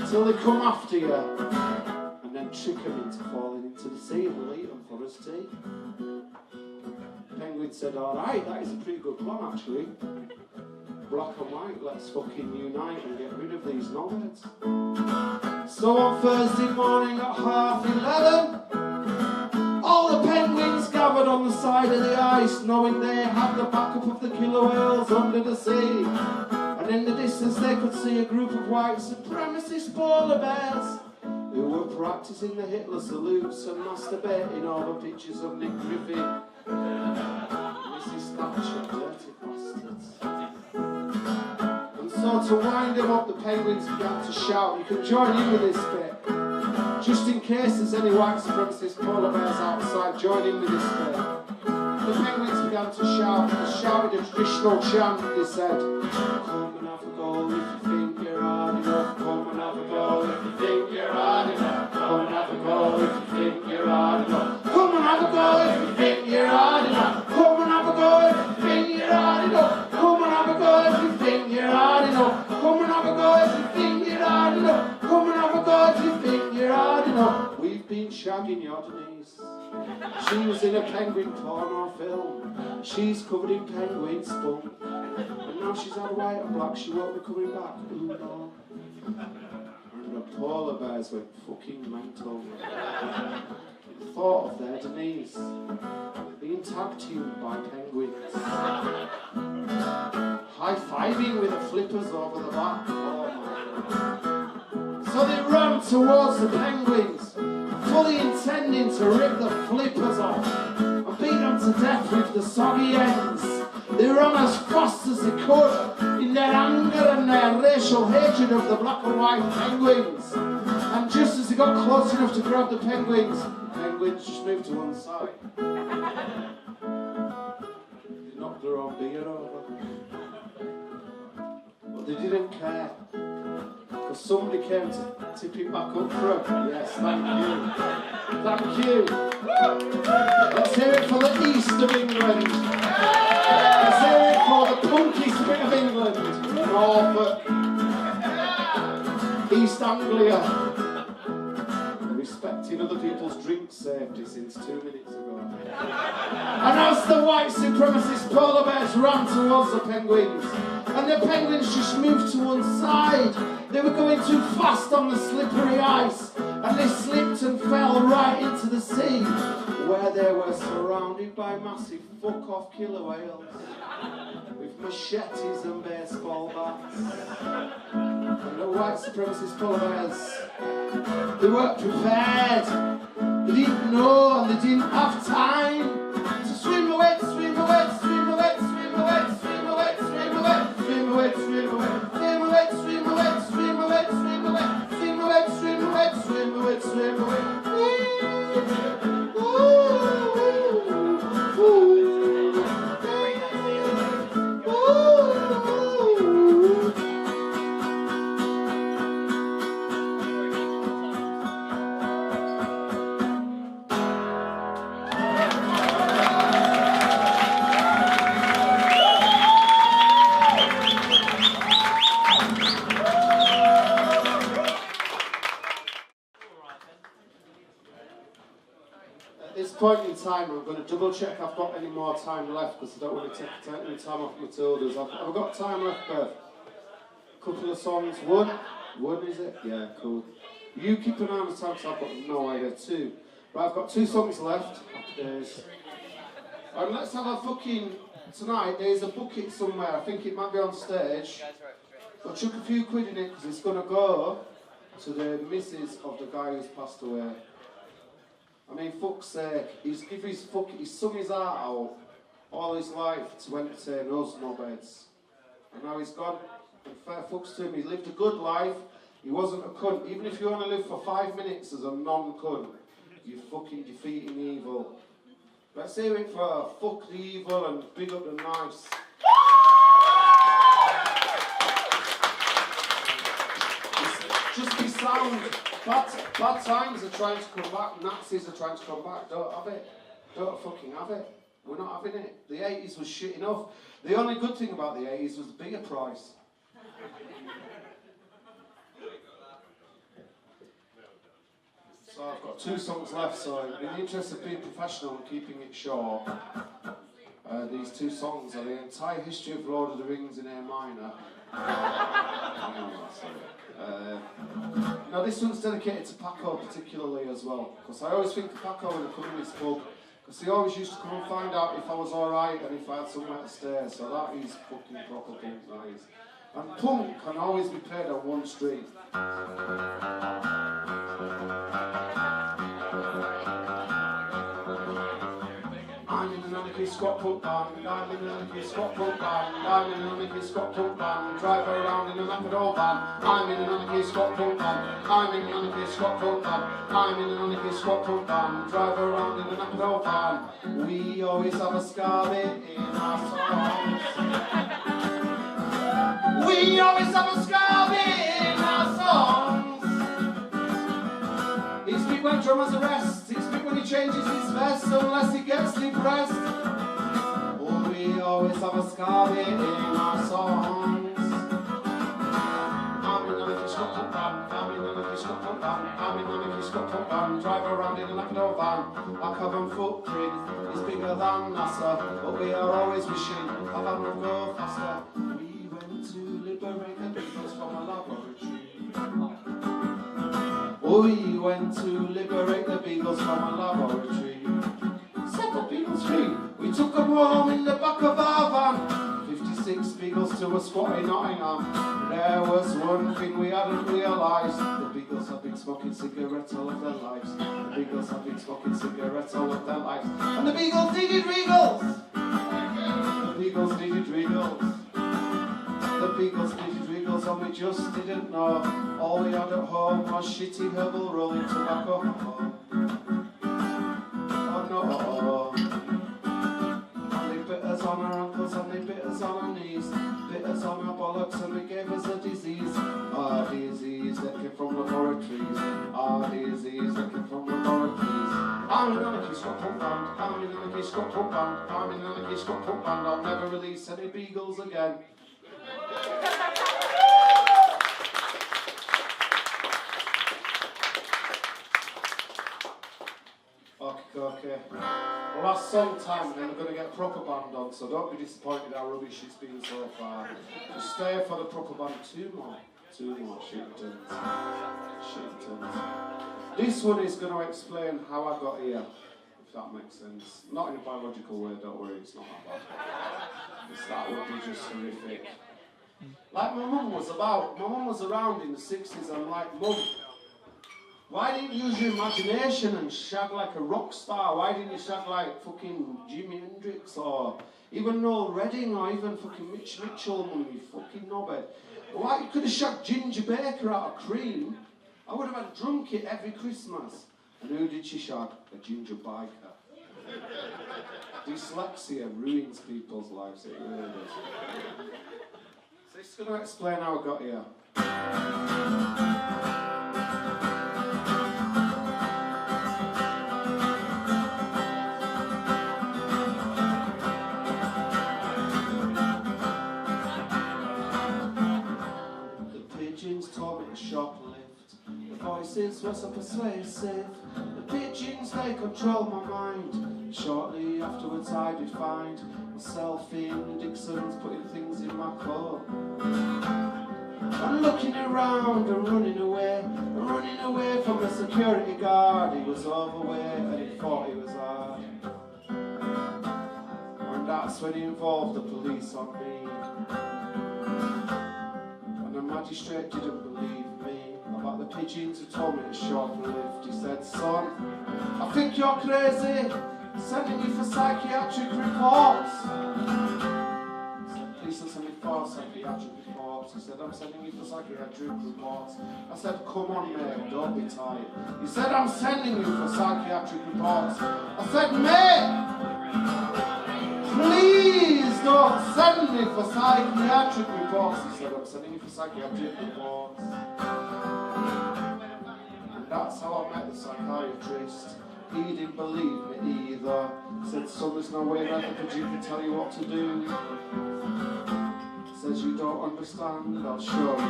till they come after you and then trick them into falling into the sea and we'll eat them for us tea. Penguin said, alright, that is a pretty good plan actually. Black and white, let's fucking unite and get rid of these knobheads. So on Thursday morning at 11:30, all the penguins gathered on the side of the ice, knowing they had the backup of the killer whales under the sea. And in the distance they could see a group of white supremacist polar bears who were practicing the Hitler salutes and masturbating over pictures of Nick Griffin. Mrs. Thatcher, dirty bastards. And so to wind them up, the penguins began to shout. You can join in with this bit. Just in case there's any white supremacist polar bears outside, join in with this bit. The penguins began to shout. They shouted a traditional chant. They said, come and have a go if you think you're hard enough. Come and have a go if you think you're hard enough. Come and have a go if you think you're hard enough. Come and have a go if you think you're hard enough. Come and have a go if you think you're hard enough. Come and have a go if you think you're hard enough. Come and have a go if you think you're hard enough. Come and have a go if you think you're hard enough. We've been shagging your Denise. She was in a penguin porno film. She's covered in penguin spunk. And now she's had white and black. She won't be coming back. Ooh, no. And the polar bears went fucking mental. Thought of their Denise being tag-teamed by penguins. High-fiving with the flippers over the back. Oh my God. So they ran towards the penguins, fully intending to rip the flippers off and beat them to death with the soggy ends. They ran as fast as they could in their anger and their racial hatred of the black and white penguins. And just as they got close enough to grab the penguins just moved to one side. They knocked their own beer over. But they didn't care. Because somebody came to tip it back up for them. Yes, thank you. Thank you. Let's hear it for the east of England. Let's hear it for the punkiest bit of England. Norfolk. East Anglia. Respecting other people's drink safety since 2 minutes ago. And as the white supremacist polar bears ran towards the penguins, and the penguins just moved to one side, they were going too fast on the slippery ice, and they slipped and fell right into the sea, where they were surrounded by massive fuck-off killer whales, with machetes and baseball bats. And the white supremacist polar bears, they weren't prepared, they didn't know, and they didn't have time to swim away, swim away, swim away, swim away, swim away, swim away, swim away, swim away, swim away, swim away, swim away, swim away, swim away, swim away, swim away, swim away. Point in time, I'm going to double check I've got any more time left because I don't want to take any time off Matilda's. I've got time left, Beth. Couple of songs. One is it? Yeah, cool. You keep an eye on the time because I've got no idea. 2. Right, I've got 2 songs left. Happy days. And let's have a fucking... Tonight, there's a bucket somewhere. I think it might be on stage. I'll chuck a few quid in it because it's going to go to the missus of the guy who's passed away. I mean, fuck's sake, he's sung his heart out all his life to entertain us knobheads. And now he's gone. And fair fucks to him. He lived a good life. He wasn't a cunt. Even if you only live for 5 minutes as a non-cunt, you're fucking defeating evil. Let's hear it for fuck the evil and big up the nice. Just be sound. Bad times are trying to come back. Nazis are trying to come back. Don't have it. Don't fucking have it. We're not having it. The 80s was shit enough. The only good thing about the 80s was the beer price. So I've got 2 songs left, so in the interest of being professional and keeping it short, these 2 songs are the entire history of Lord of the Rings in A minor. Now this one's dedicated to Paco particularly as well, because I always think of Paco when I come in this pub, because he always used to come and find out if I was alright and if I had somewhere to stay, so that is fucking proper punk, that is. And punk can always be played on one string. I'm in an anarchist squat punk band, I'm in an anarchist squat punk band, I'm in an anarchist squat punk band, drive around in an Apodol van. I'm in an anarchist squat punk band, I'm in an anarchist squat punk band, I'm in an anarchist squat punk band, drive around in an Apodol van. We always have a ska bit in our songs. We always have a ska bit in our songs. It's big when drummers arrest, it's big when he changes his vest, unless he gets depressed. Oh, we always have a ska bit in our songs. I'm in anarchy squat punk band, I'm in anarchy squat punk band, I'm in anarchy squat punk band, drive around in an Apodol van. Our carbon footprint is bigger than NASA, but we are always wishing our van would go faster. To liberate the beagles from a laboratory. We went to liberate the beagles from a laboratory. Set the beagles free. We took them home in the back of our van. 56 beagles to a squat in Nottingham. There was one thing we hadn't realised. The beagles have been smoking cigarettes all of their lives. The beagles have been smoking cigarettes all of their lives. And the beagles needed regals. The beagles needed regals. The beagles needed regals and we just didn't know. All we had at home was shitty herbal rolling tobacco. Oh no. And they bit us on our ankles and they bit us on our knees. Bit us on our bollocks and they gave us a disease. A disease that came from laboratories. A disease that came from laboratories. I'm in anarchy squat punk band. I'm in anarchy squat punk band. I'm in anarchy squat punk band. I'll never release any beagles again. Okay. Well, last song time, and then we're going to get a proper band on, so don't be disappointed how rubbish it's been so far. Just stay for the proper band. 2 more shit-tons. This one is going to explain how I got here, if that makes sense. Not in a biological way, don't worry, it's not that bad. That would be just horrific. Like my mum was around in the 60s, and like, Mum, why didn't you use your imagination and shag like a rock star? Why didn't you shag like fucking Jimi Hendrix or even Noel Redding or even fucking Mitch Mitchell, Mum, you fucking knobhead? Why you could have shagged Ginger Baker out of Cream? I would have had drunk it every Christmas. And who did she shag? A ginger biker. Dyslexia ruins people's lives, it really does. So this is going to explain how I got here. The pigeons told me to shoplift. The voices were so persuasive. The pigeons, they control my mind. Shortly afterwards I did find myself in Dixon's, putting things in my coat. And looking around and running away from the security guard. He was overweight and he thought he was hard. And that's when he involved the police on me. And the magistrate didn't believe me about the pigeons who told me to shoplift. He said, son, I think you're crazy, sending you for psychiatric reports. He said, please to me for psychiatric reports. He said, I'm sending you for psychiatric reports. I said, come on, mate, don't be tired. He said, I'm sending you for psychiatric reports. I said, mate, please don't send me for psychiatric reports. He said, I'm sending you for psychiatric reports. And that's how I met the psychiatrist. He didn't believe me either. He said, son, there's no way that the G can tell you what to do. He says, you don't understand, I'll show you.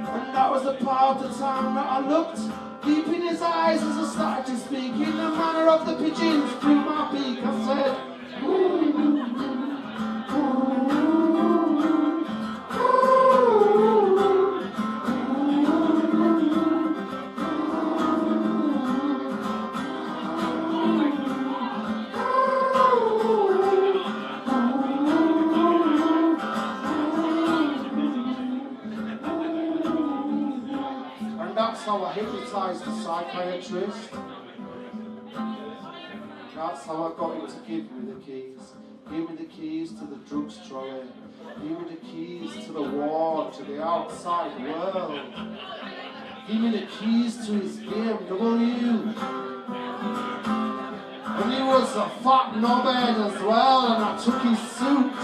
And that was the part of the time that I looked deep in his eyes as I started to speak in the manner of the pigeons through my beak. I said, how I hypnotised the psychiatrist. That's how I got him to give me the keys. Give me the keys to the drugs trolley. Give me the keys to the ward, to the outside world. Give me the keys to his BMW. And he was a fat knobhead as well, and I took his suit.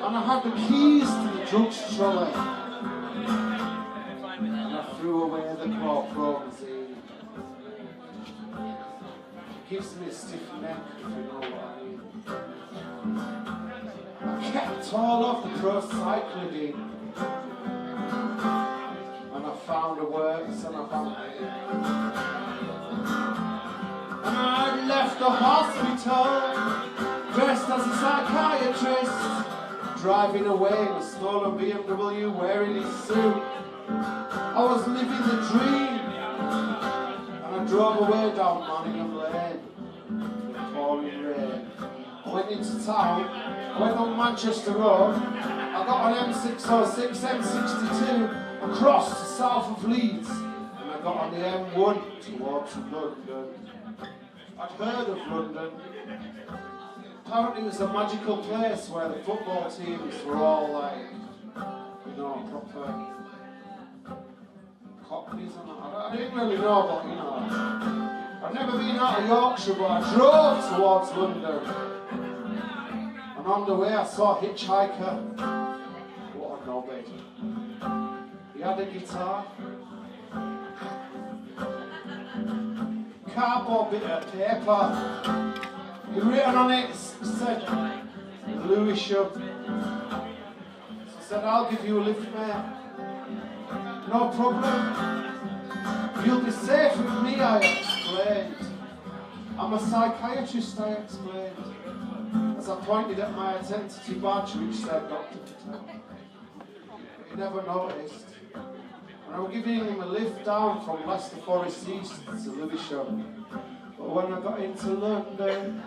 And I had the keys to the drugs trolley. Threw away the chloroform. It gives me a stiff neck, if you know what I mean. I kept all of the pro cycling, and I found a works, and I found it. And I left the hospital, dressed as a psychiatrist, driving away in a stolen BMW, wearing his suit. I was living the dream, and I drove away down Manningham Lane in the pouring rain. I went into town, I went on Manchester Road, I got on M606, M62, across to south of Leeds, and I got on the M1 towards London. I'd heard of London. Apparently it was a magical place where the football teams were all like, you know, proper Hotknives and that. I didn't really know, but you know, I'd never been out of Yorkshire, but I drove towards London. And on the way I saw a hitchhiker. What a knobhead. He had a guitar, cardboard bit of paper. He written on it, said, Louis Shub. So I said, I'll give you a lift, mate. No problem. You'll be safe with me, I explained. I'm a psychiatrist, I explained. As I pointed at my identity badge, which said Dr. Patel. He never noticed. And I was giving him a lift down from Leicester Forest East to Lewisham. But when I got into London,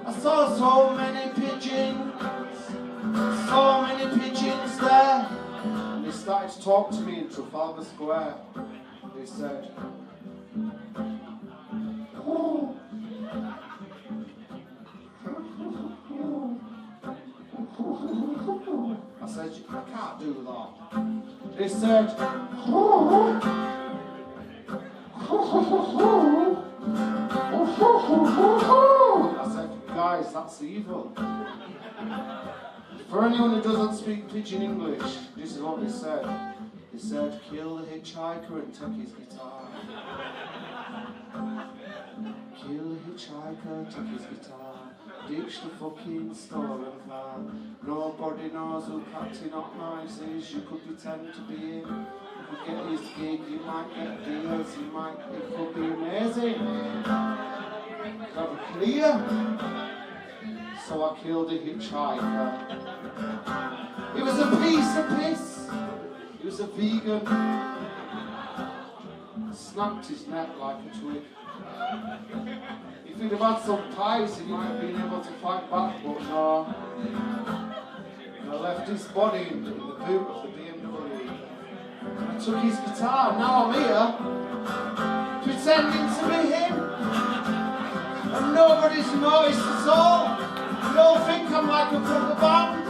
I saw so many pigeons. So many pigeons there. They started to talk to me in Trafalgar Square. They said, oh. I said, I can't do that. They said, I said, guys, that's evil. For anyone who doesn't speak pidgin English, this is what they said. They said, kill the hitchhiker and take his guitar. Kill the hitchhiker, take his guitar. Ditch the fucking stolen car. Nobody knows who Captain Hotknives is. You could pretend to be him. You could get his gig, you might get deals, it could be amazing. Have a clear. So I killed a hitchhiker. He was a piece of piss. He was a vegan. Snapped his neck like a twig. If he'd have had some pies, he might have been able to fight back, but no. And I left his body in the boot of the BMW. And I took his guitar, now I'm here, pretending to be him. And nobody's noticed at all. You all think I'm like a rubber band?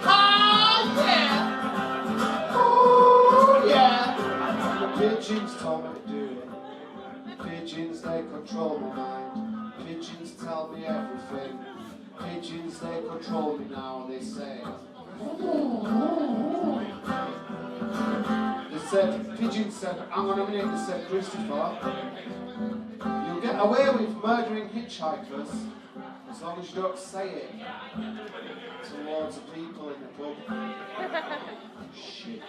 Ah, yeah! Oh, yeah! The pigeons told me to do it. Pigeons, they control my mind. Pigeons tell me everything. Pigeons, they control me now. They say, pigeon said, hang on a minute, they said, Christopher, you'll get away with murdering hitchhikers as long as you don't say it towards the people in the pub. Shit,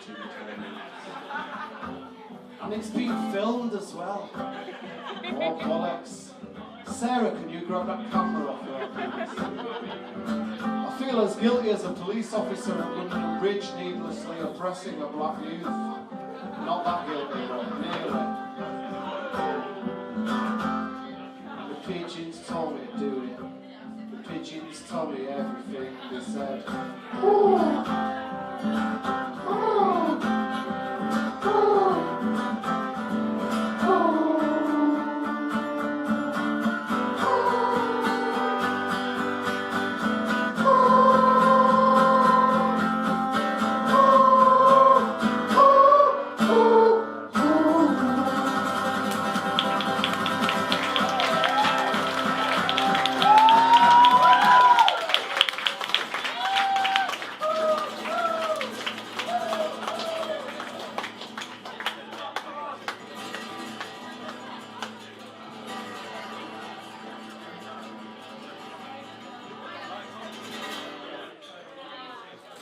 and it's been filmed as well. Oh, bollocks. Sarah, can you grab that camera off her, please? I feel as guilty as a police officer at London Bridge needlessly oppressing a black youth. Not that guilty, but nearly. The pigeons told me to do it. The pigeons told me everything. They said,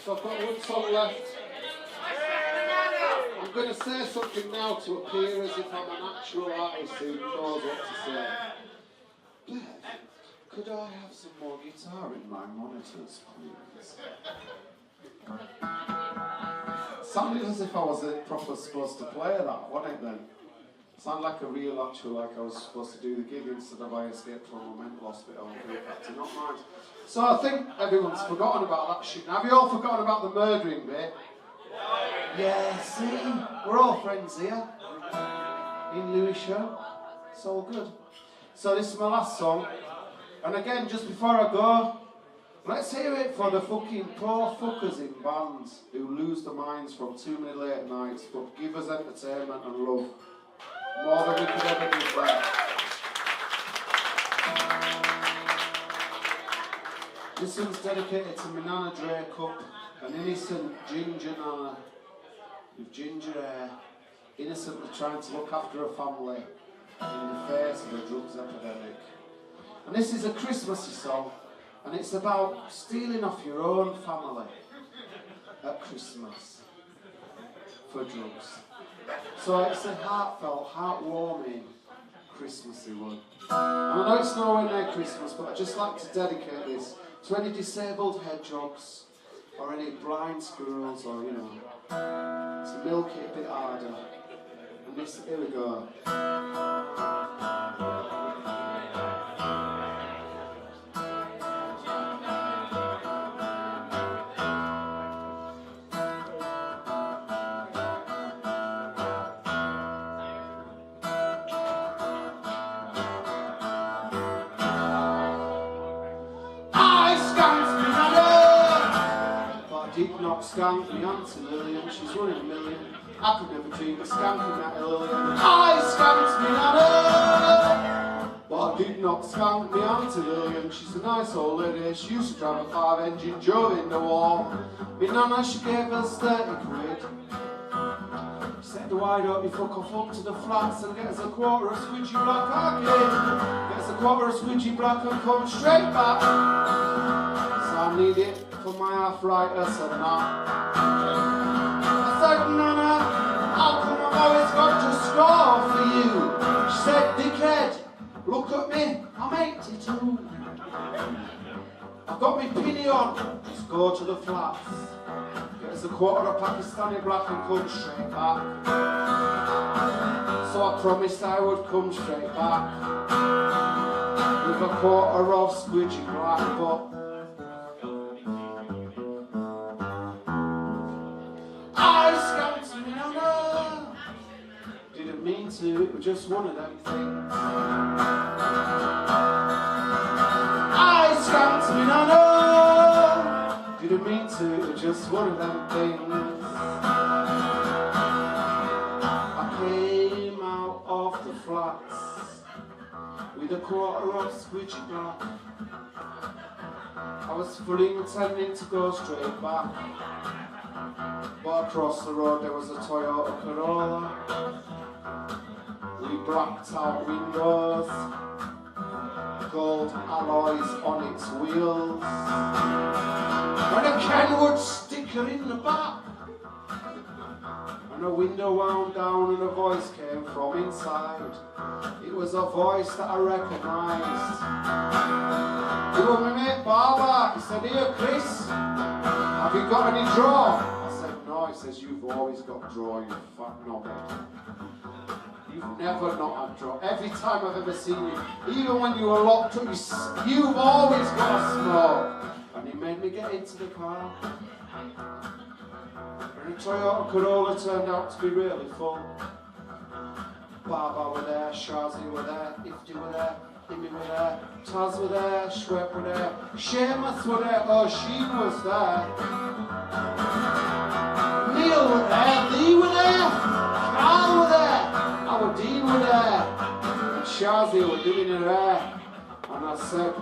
so I've got one song left. I'm going to say something now to appear as if I'm an actual artist who knows what to say. Bev, could I have some more guitar in my monitors, please? Sounded as if I was proper supposed to play that, wasn't it then? Sounded like a real actual, like I was supposed to do the gig instead of I escaped from a mental hospital and feel captain, not mine. So I think everyone's forgotten about that shit. Have you all forgotten about the murdering bit? Yeah, see? We're all friends here. In Lewisham. It's all good. So this is my last song. And again, just before I go, let's hear it for the fucking poor fuckers in bands who lose their minds from too many late nights but give us entertainment and love. More than we could ever give them. This one's dedicated to my Nana Drake-up, an innocent ginger Nana with ginger hair, innocently trying to look after her family in the face of a drugs epidemic. And this is a Christmassy song, and it's about stealing off your own family at Christmas for drugs. So it's a heartfelt, heartwarming Christmassy one. And I know it's nowhere near Christmas, but I'd just like to dedicate this to any disabled hedgehogs or any blind squirrels, or to milk it a bit harder. And this, here we go. Did not skank me Auntie Lillian, she's running a million. I could never treat a skanking at Lillian. I skanked me Nana, but I did not skank me Auntie Lillian. She's a nice old lady, she used to drive a 5-engine Joe in the war. Me Nana, she gave us 30 quid. She said, why don't you fuck off up to the flats and get us a quarter of squidgy black arcade? Get us a quarter of squidgy black and come straight back. So I need it for my arthritis and that. I said, Nana, how come I've always got to score for you? She said, dickhead, look at me, I'm 82. I've got my pinny on, let's go to the flats. Get us a quarter of Pakistani black and come straight back. So I promised I would come straight back with a quarter of squidgy black, but didn't mean to, it was just one of them things. I sang to me, no, didn't mean to, just one of them things. I came out of the flats with a quarter of squidgy black. I was fully intending to go straight back, but across the road there was a Toyota Corolla with blacked out windows, gold alloys on its wheels, and a Kenwood sticker in the back. And a window wound down and a voice came from inside. It was a voice that I recognised. It was my mate Barbara. He said, "Here, Chris, have you got any draw?" I said, "No." He says, "You've always got draw, you fat knobhead. You've never not had draw. Every time I've ever seen you, even when you were locked up, you've always got a smoke." And he made me get into the car. And the Toyota Corolla turned out to be really full. Baba were there, Shazi were there, Ifti were there, Imi were there, Taz were there, Shwep were there, Seamus were there, Oisin was there, Neil were there, Lee were there, Carl were there, our Dean were there, and Shazi were doing her hair. And I said,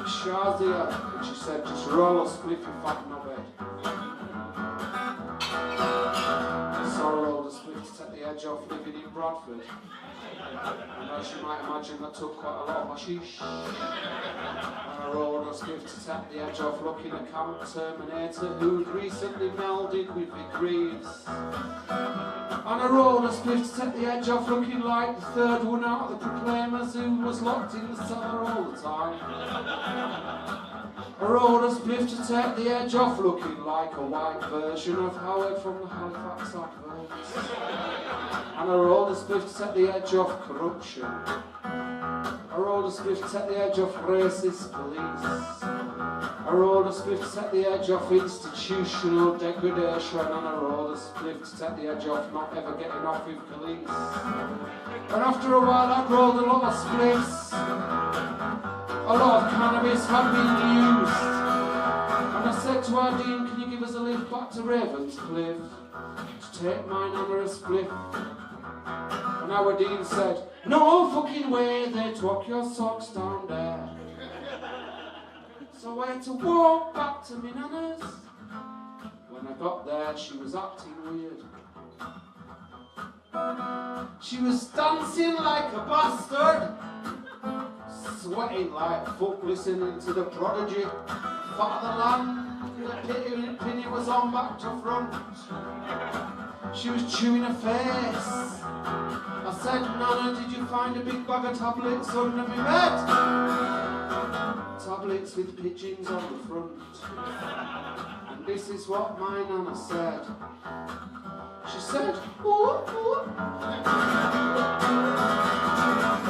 "Shazia," and she said, "Just roll a spliff, you fat knobhead." So I rolled a spliff to take the edge off living in Bradford. And as you might imagine, that took quite a lot of hashish. And I rolled a spliff to take the edge off looking at Camp Terminator, who'd recently melded with Vic Reeves. And I rolled a spliff to take the edge off looking like the third one out of the Proclaimers who was locked in the cellar all the time. I rolled a spliff to take the edge off looking like a white version of Howard from the Halifax adverts. And I rolled a spliff to take the edge off corruption. I rolled a spliff to take the edge off racist police. I rolled a spliff to take the edge off institutional degradation, and I rolled a spliff to take the edge off not ever getting off with police. And after a while I'd rolled a lot of spliffs. A lot of cannabis had been used. And I said to our Dean, "Can you give us a lift back to Ravenscliff to take my nana a spliff?" And our Dean said, "No fucking way, they'd walk your socks down there." So I had to walk back to my nana's. When I got there, she was acting weird. She was dancing like a bastard, sweating like fuck, listening to the Prodigy, Fatherland. The penny was on back to front. She was chewing her face. I said, "Nana, did you find a big bag of tablets under my bed?" Tablets with pigeons on the front. And this is what my nana said. She said, "Ooh, ooh.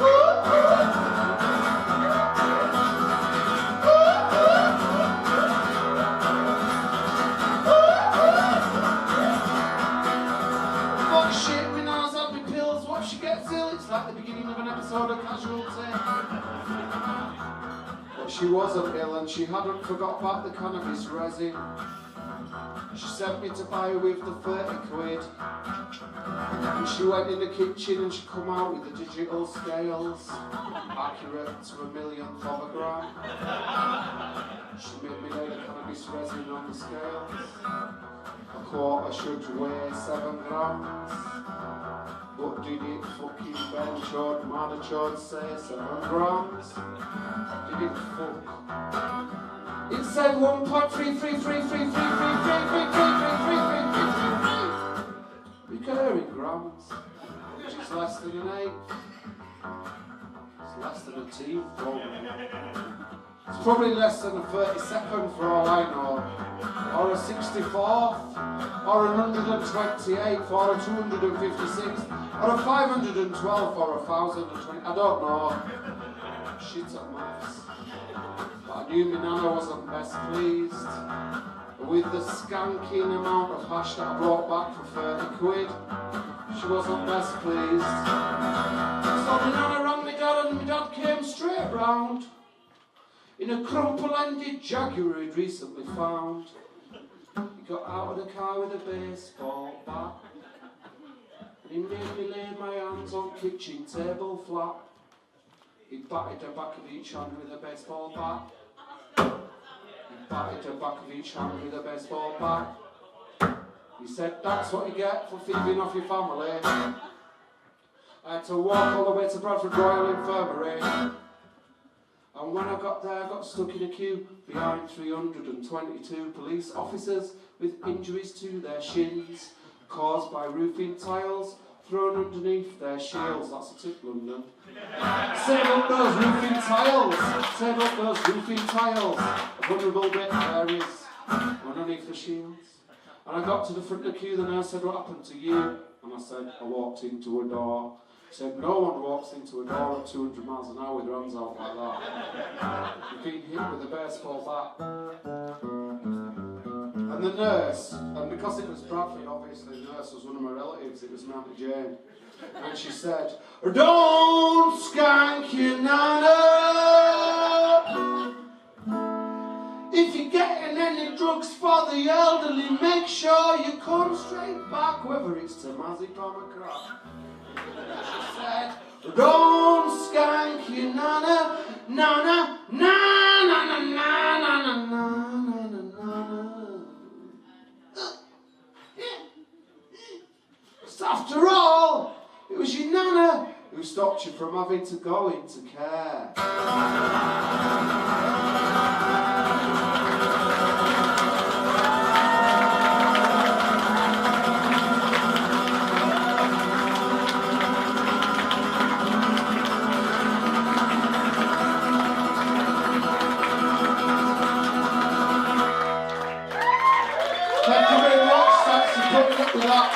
Ooh, ooh. Like the beginning of an episode of Casualty." But she wasn't ill and she hadn't forgot about the cannabis resin. She sent me to buy her with the 30 quid. And she went in the kitchen and she come out with the digital scales, accurate to a millionth of a gram. She made me lay the cannabis resin on the scales. A quarter should weigh 7 grams. But did it fucking bench or Madachod say 7 grams? Did it fuck? It said 1.3333333333333 recurring grams, which is less than an eighth. It's less than a teeth, probably. It's probably less than a 32nd for all I know. Or a 64th, or a 128th, or a 256th, or a 512th, or a 1020. I don't know. Shit at maths. But I knew my nana wasn't best pleased with the skanking amount of hash that I brought back for 30 quid. She wasn't best pleased. So my nana rang my dad, and my dad came straight round. in a crumple-ended Jaguar he'd recently found. He got out of the car with a baseball bat, and he made me lay my hands on kitchen table flat. He batted the back of each hand with a baseball bat. He batted the back of each hand with a baseball bat. He said, that's what you get for thieving off your family. I had to walk all the way to Bradford Royal Infirmary. And when I got there, I got stuck in a queue behind 322 police officers with injuries to their shins caused by roofing tiles thrown underneath their shields. That's a tip, London. Save up those roofing tiles. Save up those roofing tiles. A vulnerable bit areas underneath the shields. And I got to the front of the queue, the nurse said, what happened to you? And I said, I walked into a door. She said, no one walks into a door at 200 miles an hour with their hands out like that. You've been hit with a baseball bat. And the nurse, and because it was Bradford, obviously the nurse was one of my relatives, it was my Auntie Jane. And she said, don't skank your nana. If you're getting any drugs for the elderly, make sure you come straight back, whether it's to Mazepam or crack. She said, don't skank your nana, nana, na na na na na na na na na. After all, it was your nana who stopped you from having to go into care. Thank you very much. Thanks for putting up with that.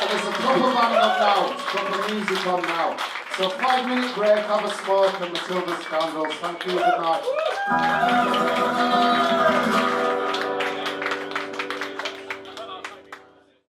And there's a proper band on now. Proper music on now. So 5-minute break, have a smoke and Matilda's candles. Thank you, good night.